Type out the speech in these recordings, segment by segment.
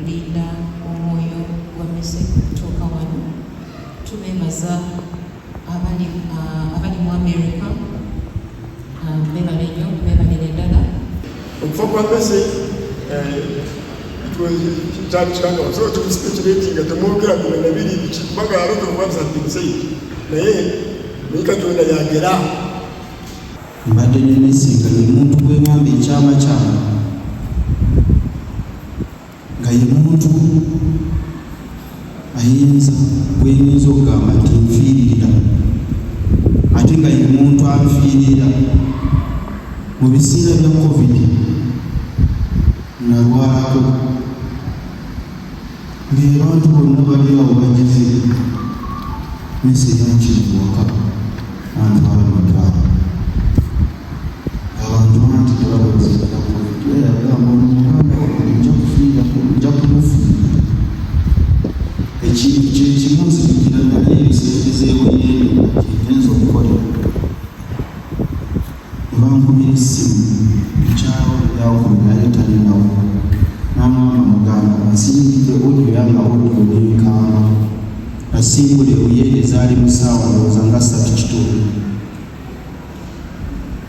okulinda omwoyo gwa Mese kutuuka wano. Tubeebaza abali mu America, beebale nnyo, beebalire ddala. Okufa kwa Mese kyali kitangaza, so tukuspeculating nga temwogera ku bintu biri biki kubanga a lot of words have been said, naye naye Katonda yagera. Mbadde neneesiga ye muntu gwegamba ekyama kyama nga ye muntu gwenyinza okugamba nti nfiirira, ate nga ye muntu anfiirira. Mu biseera bya COVID nalwalako ng'abantu bonna bali awo bagize Mese yankiri muwaka antwala mutwala. Abantu banti tebalowooza COVID yagamba omuganda wange nja kumufiira. Ekintu kyekimunzijukira naye ebiseerezeewo yeeno kyenyinza okukolera. Nebankumira essimu ekyawo yakumira yali talinawo, n'amwama muganda ansingidde odio yanga odio n'enkamba nasimbula ebuyere zaali mu ssaawa ndowooza nga 3 kituufu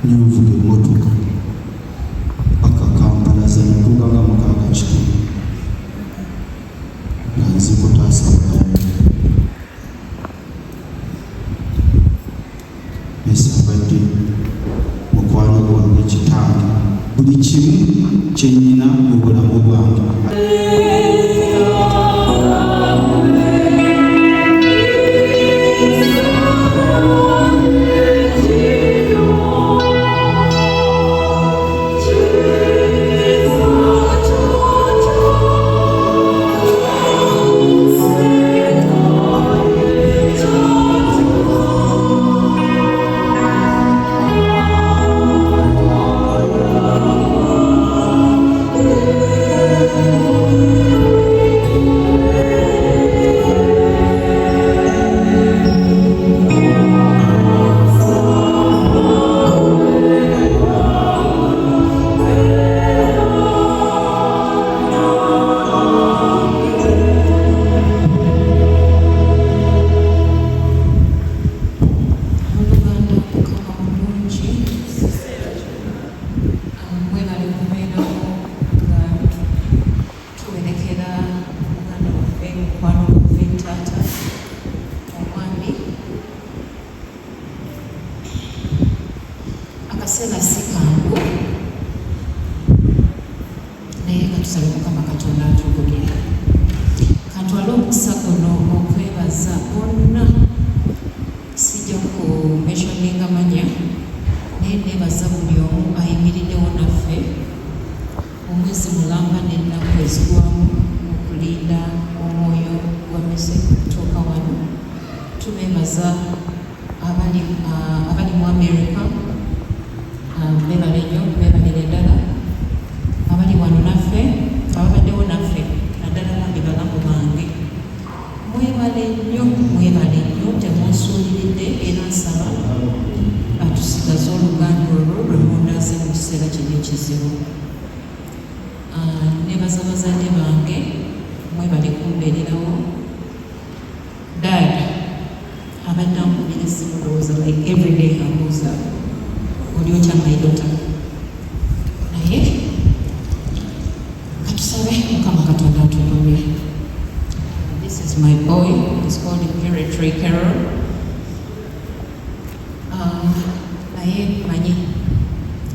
nyovuga emmotoka paka Kampala zanatuuka nga 6 kituufu nga nzikutaasa bulamu. Mese abadde mukwano gwange, kitange, buli kimu kye nnina mu bulamu bwange. Akaseera si kangu naye katusabe Mukama Katonda atugulire. Katwale omukisa guno okwebaza bonna, sijja kumentioninga manya naye neebaza buli omu ayimiriddewo naffe omwezi mulamba n'ennaku ezigwamu okulinda omwoyo gwa Mese kutuuka wano. Tubeebaza abali mu America, beebale nnyo, beebalire ddala. Abali wano naffe, ababaddewo naffe, naddala bambi balamu bange, mwebale nnyo, temunsuuliridde era nsaba atusigaze oluganda olwo lwe mundaze mu kiseera kino ekizibu. Neebaza bazadde bange, mwebale kumbeererawo. Dad abadde ankubira essimu ndowooza like everyday ambuuza oli otya my daughter, naye katusabe Mukama Katonda atugumye. This is my boy, he's called Imperator Carol. Naye manyi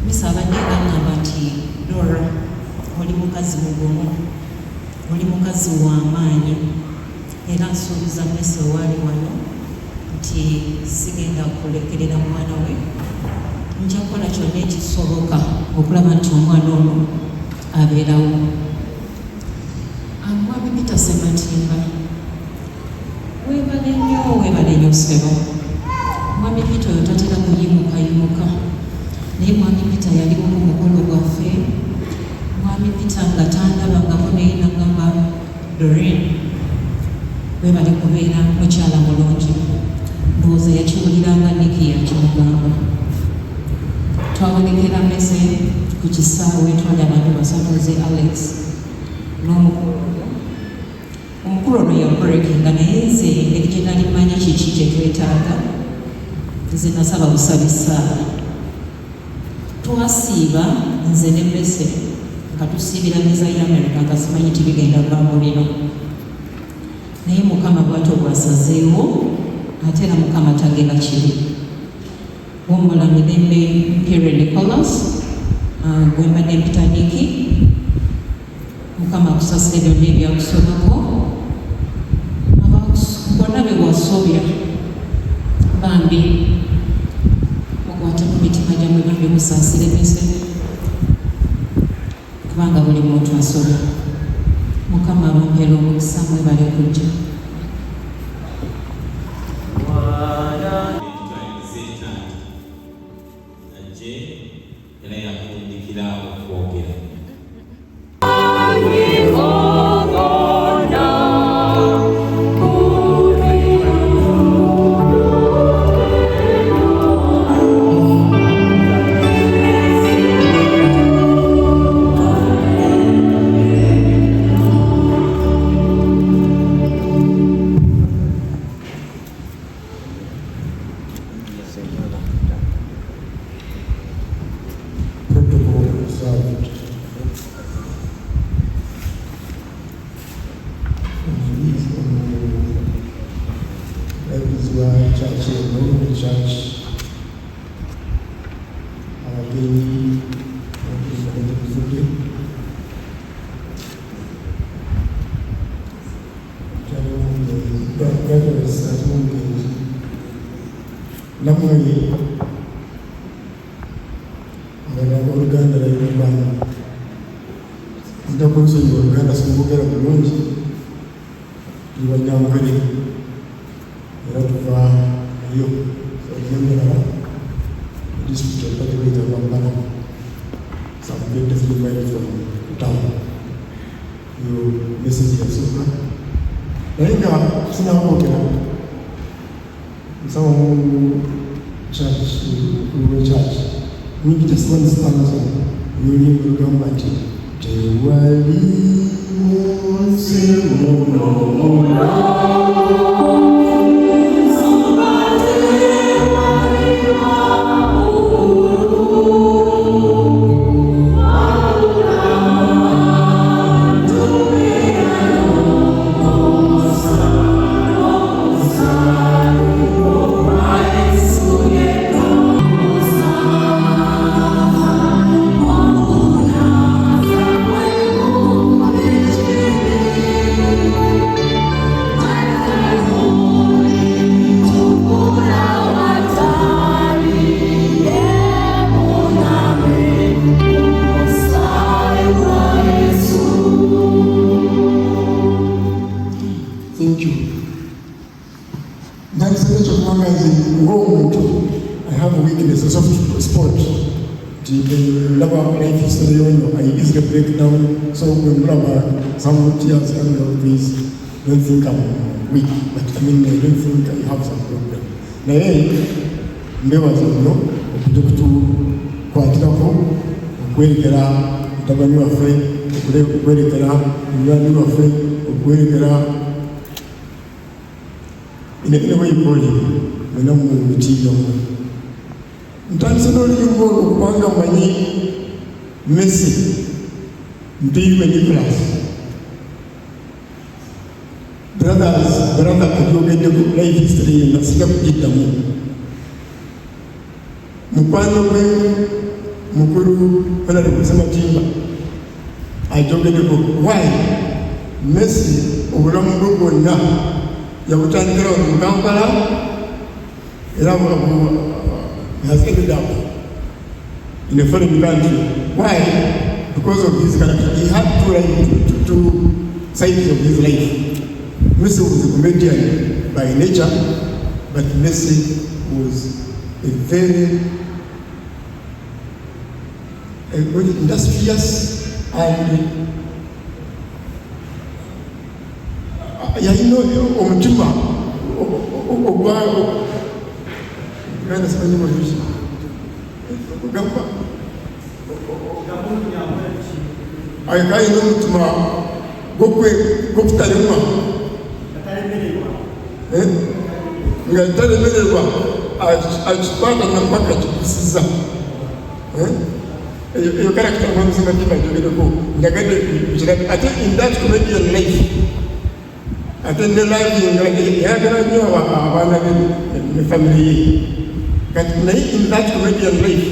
Mese abadde agamba nti Dora oli mukazi mugumu, oli mukazi w'amaanyi, era nsuubiza Mese waali wano nti sigenda kulekerera mwana we, nja kukola kyonna ekisoboka okulaba nti omwana ono abeerawo. Mwami Peter Sematimba, weebale nnyo ssebo. Mwami Peter oyo tatera kuyimuka, naye Mwami Peter yaliwo ku mukolo gwaffe. Mwami Peter nga tandabangako naye nagamba Doreen, weebale kubeera mukyala mulungi. Ndowooza yakiwuliranga Nikki yakimugamba. Twabonekera Mese ku kisaawe, twali abantu basatu, ze Alex n'omukulu omukulu ono yaburekinga naye nze engeri gye nali mmanyi kiki kye twetaaga nze nasaba busabisa twasiiba nze ne Messi nga tusiibira meza ya America nga simanyi tibigenda lwamo lino naye Mukama bw'atyo bwasazeewo ate era Mukama tagenda kibi w'omulamira Imperial Nicholas gwe mbadde mpitandiki Mukama akusasire byonna ebyakusobako bonna be wasobya bambi mukwate mu mitima gyammwe bambi musaasire mise kubanga buli muntu asoba Mukama abampeera omukisa mwebale kujja Some tears coming out of this, don't think I'm weak, but I mean, I don't think I have some problem. Naye mbebaza nnyo okujja kutukwatirako okwerekera mutabani waffe okwerekera munywani waffe okwerekera inebwe yipoli mwena mu mitiyo ntandise n'oluyimba olwo kubanga mmanyi Messi mpiyiwe Nicholas brother kujogeddeko life history yenna sijja kugiddamu mukwano gwe mukulu Honorable Sematimba ajogeddeko why Messi obulamu bwe bwonna yabutandikira wano mu Kampala era has ended up in a foreign country. Why? Because of his character. He had two sides of his life. Messi was a comedian by nature, but Messi was a very industrious and omutima ogwago ganda simanyi muluki ogamba ayina omutima gw'okutalemwa nga talemererwa akikwata nampaka kikusiza eyo karakita mwamuzinga tibajogereko njagadde kukirabe ate in that comedian life ate ne lavinga yagala nnyo abaana be ne family ye kati naye in that comedian life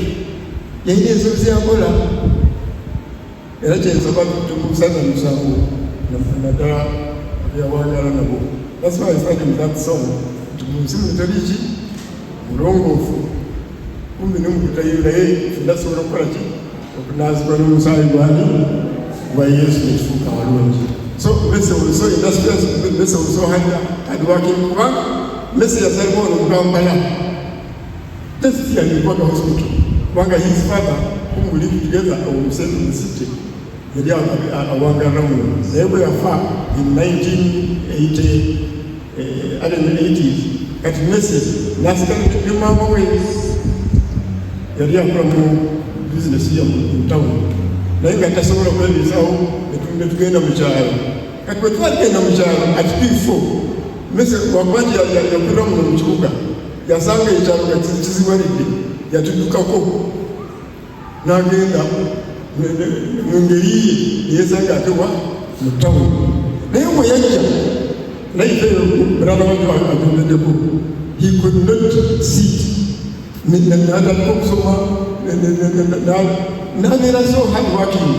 yayina ensobi yakola era kyensaba tukusana musango naddala yawagala nabo. That's why I started with that song. Tumusimu taliki mulongoofu kumbi nomukutayira ye ndasobola okukola ki okunaazibwa n'omusaayi gwani gwa Yesu nekifuuka walungi. So Messi was so industrious, Messi was so hardworking. Messi yazalimu ono mu Kampala just here in Buganda Hospital kubanga his father whom we live together in the same city yali awangala muno naye bwe yafa in 1980s kati Messi nasigala ne maama we yali akola mu bizinesi ya mu town naye nga tasobola kwebizaawo ne tugenda mu kyalo kati bwe twagenda mu kyalo at P4 Messi wakwati yakulira muno mu kibuga yasanga ekyalo nga kizibalidde yatuddukako n'agenda mu ngeri ye yesanga atewa mu town naye bwe yajja nayifeyo mulala wange atondeddeko he could not sit n'atandika okusoma n'abeera so hard working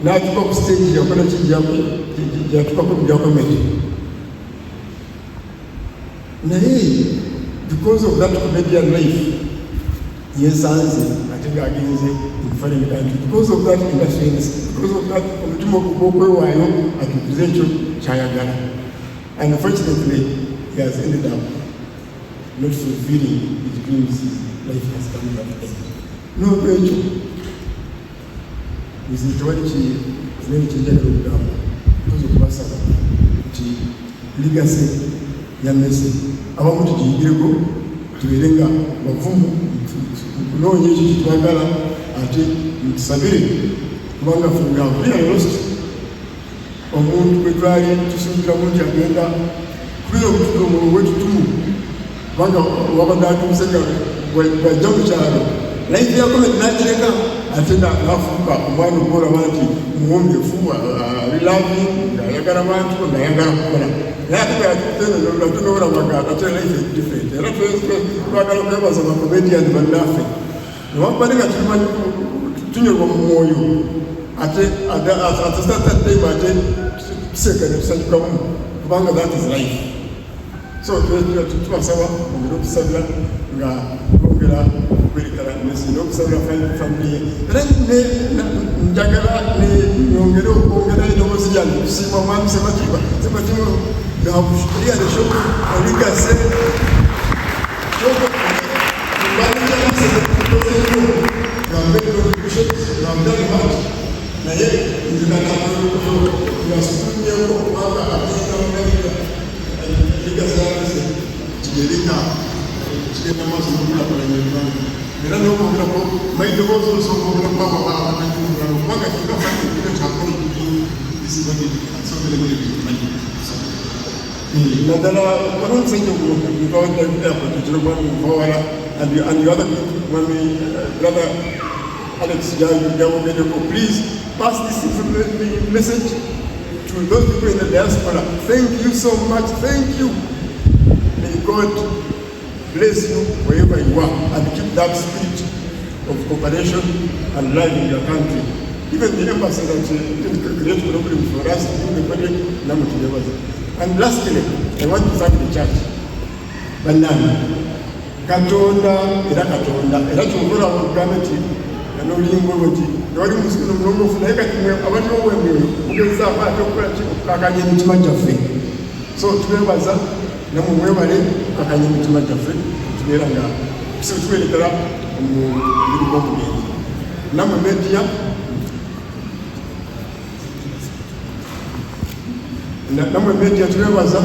n'atuka ku stage yakola kijatukako mu gavumenti naye because of that comedian life yesanze ate ng'agenze in foreign country because of that industries because of that omutima gw'okwewaayo atukuze ekyo kyayagala. Unfortunately, he has ended up not fulfilling his dreams. Life has come to an end. No pecho. Mzitwali kinene okugamba tuzo kubasaba nti legacy ya Messi abamu tugiyigireko tubeere nga bavumu kunoonya ekyo kitwagala ate ntusabire kubanga funga we lost omuntu bwe twali tusuubiramu nti agenda kubira obutumu bwetutumu kubanga wabadde atuuse nga bwajja mu kyalo life yakomedi n'agireka ate n'afuuka omwana ogwolaba nti muwombeefu alilavi ng'ayagala bantu ng'ayagala kukola naye ate bweatunoolaga ate life is different era twagala kwebaza bacomedian bannaffe newabbali nga tunyolwa mu mwoyo ate satatime ate tuseka ne tusanyukamu kubanga that is life. So tubasaba omira okusabira nga bongera okwerekana Messi n'okusabira family era njagala nyongere okwongera edoboozi lyange kusiima omwami Ssematiba ngaalianesho oligase naye nzinaaasukunyeko kubanga aaaaliga ligazalase kigereka kigenda maaso nokulakulanya eggwanga era n'okwogerako maidoboozi olusobola okwogera kwabaaabananyumulano kubanga kigafakiro kyakola naddala waliwo omusajja omukawaddaakotekiromwamuvawala and the other mwami brother Alex Jawogedeko, please pass this message to those people in the diaspora. Thank you so much. Thank you. May God bless you wherever you are and keep that spirit of cooperation and love in your country. Even the embassy that create problem for us, and lastly, I want to thank the church. Banana. Katonda, era kyovula ogambye n'oluyimba oluti wali musikuno mulongoofu naye kati abali ow'emyoyo mugezaako ate okukola ki okukakanya emitima gyaffe. So twebaza namwe mwebale okukakanya emitima gyaffe tubeera nga tuwerekera mu mubiri gw'omugenzi namwe media twebaza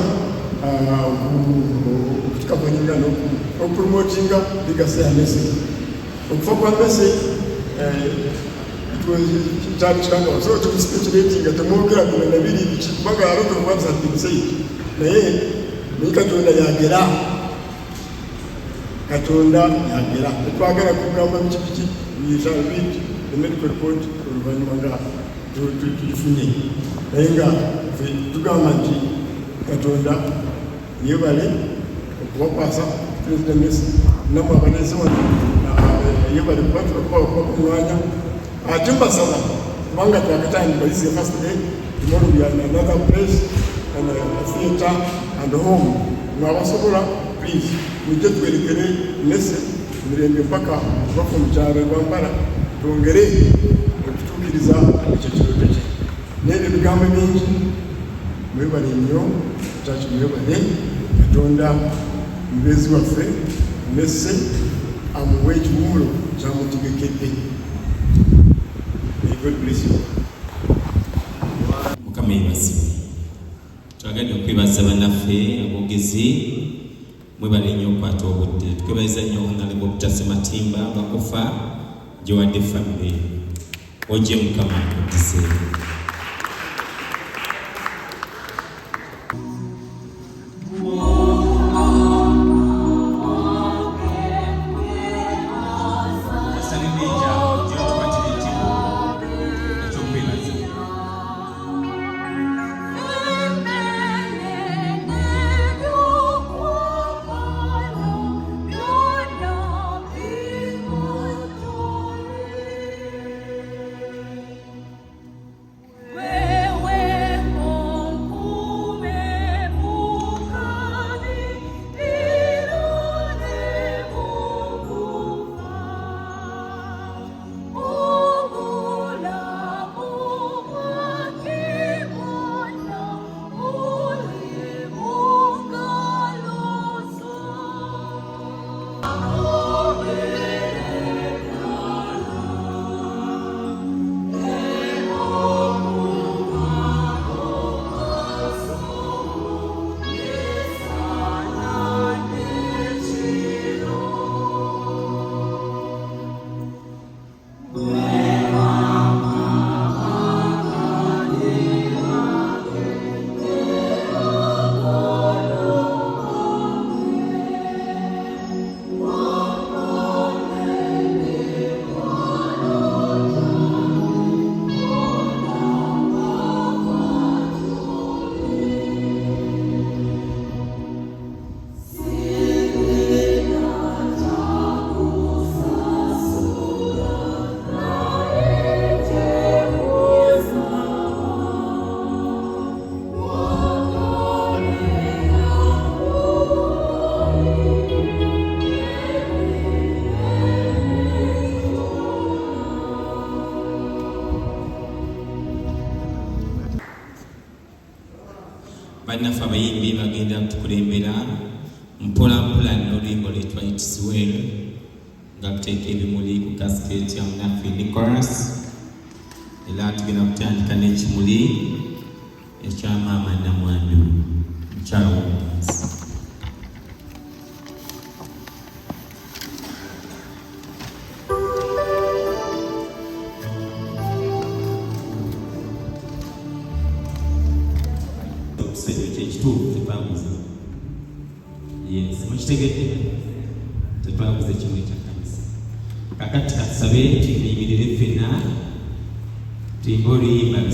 okutukakanyinga n'okupromotinga legacy ya Messi. Okufa kwa Messi kyakikanga so tukisikiratinga temwogera ku na biri biki kubanga aroto kwa something say naye ni Katonda yagera twagala kugamba biki we shall read the medical report oluvannyuma nga tulifunye naye nga tugamba nti Katonda yebale okubakwasa President Messi namwe abaneze wano yebale kubakuba ku mwanya ate mbasaba kubanga twakatandika this is the first day tomorrow we are in another place and a theatre and home mwabasobola please mujje twerekere Messi mirembe mpaka bafu mu kyalo Kampala twongere okutuukiriza ekyo kirooto kye n'ebyo bigambo bingi mwebale nnyo kyaki mwebale Katonda mubeezi waffe Messi amuwe ekiwumulo kyamutegekedde. God bless you. Mukama yebazibwe. Twagala okwebaza bannaffe abogezi mwebale nnyo okukwata obudde. Tukwebaza nnyo Honorable Butase Matimba Bakofa gyewadde family. Ojje Mukama odise. Bannaffe abayimbi bagenda tukulembera mpolampola n'oluyimba lwetwa It's Well nga kuteeka ebimuli ku kasiketi ya munaffe Nicholas era tugenda kutandika n'ekimuli ekya maama Namwandu Mukyala yes, mukitegedde tetwaguze kimwe kya kanisa kakati katusabe tuyimirire ffenna tuyimbe oluyimba 353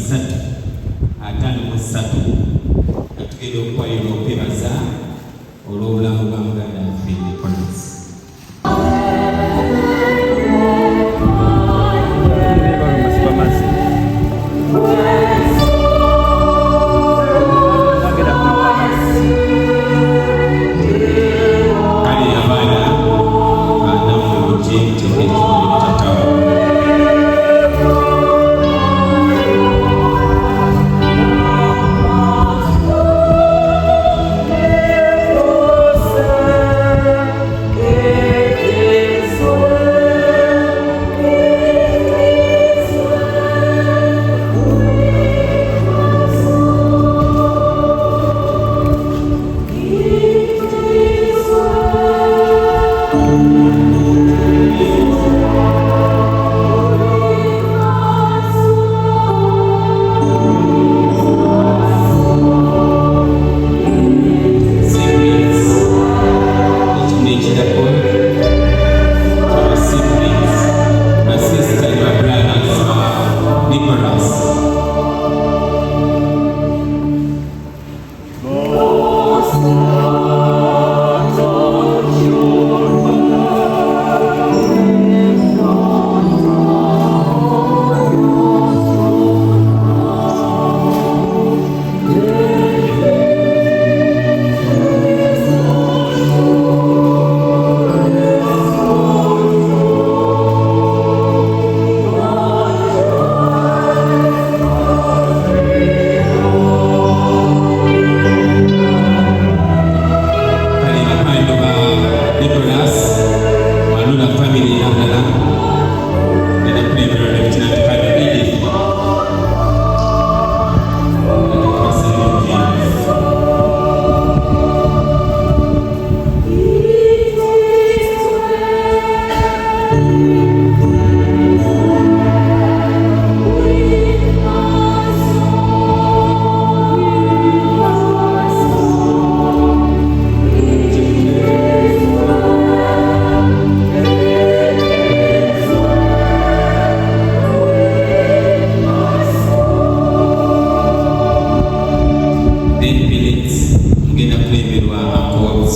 katugenda okukwayira okwebaza olw'obulamu bwa muganda waffe Nicholas. Yeah.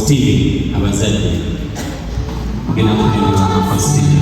Steve abazadde mugenda kunenyera kwa Steve.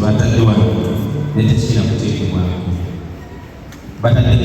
batadde wano netekirina kuteekebwako batadde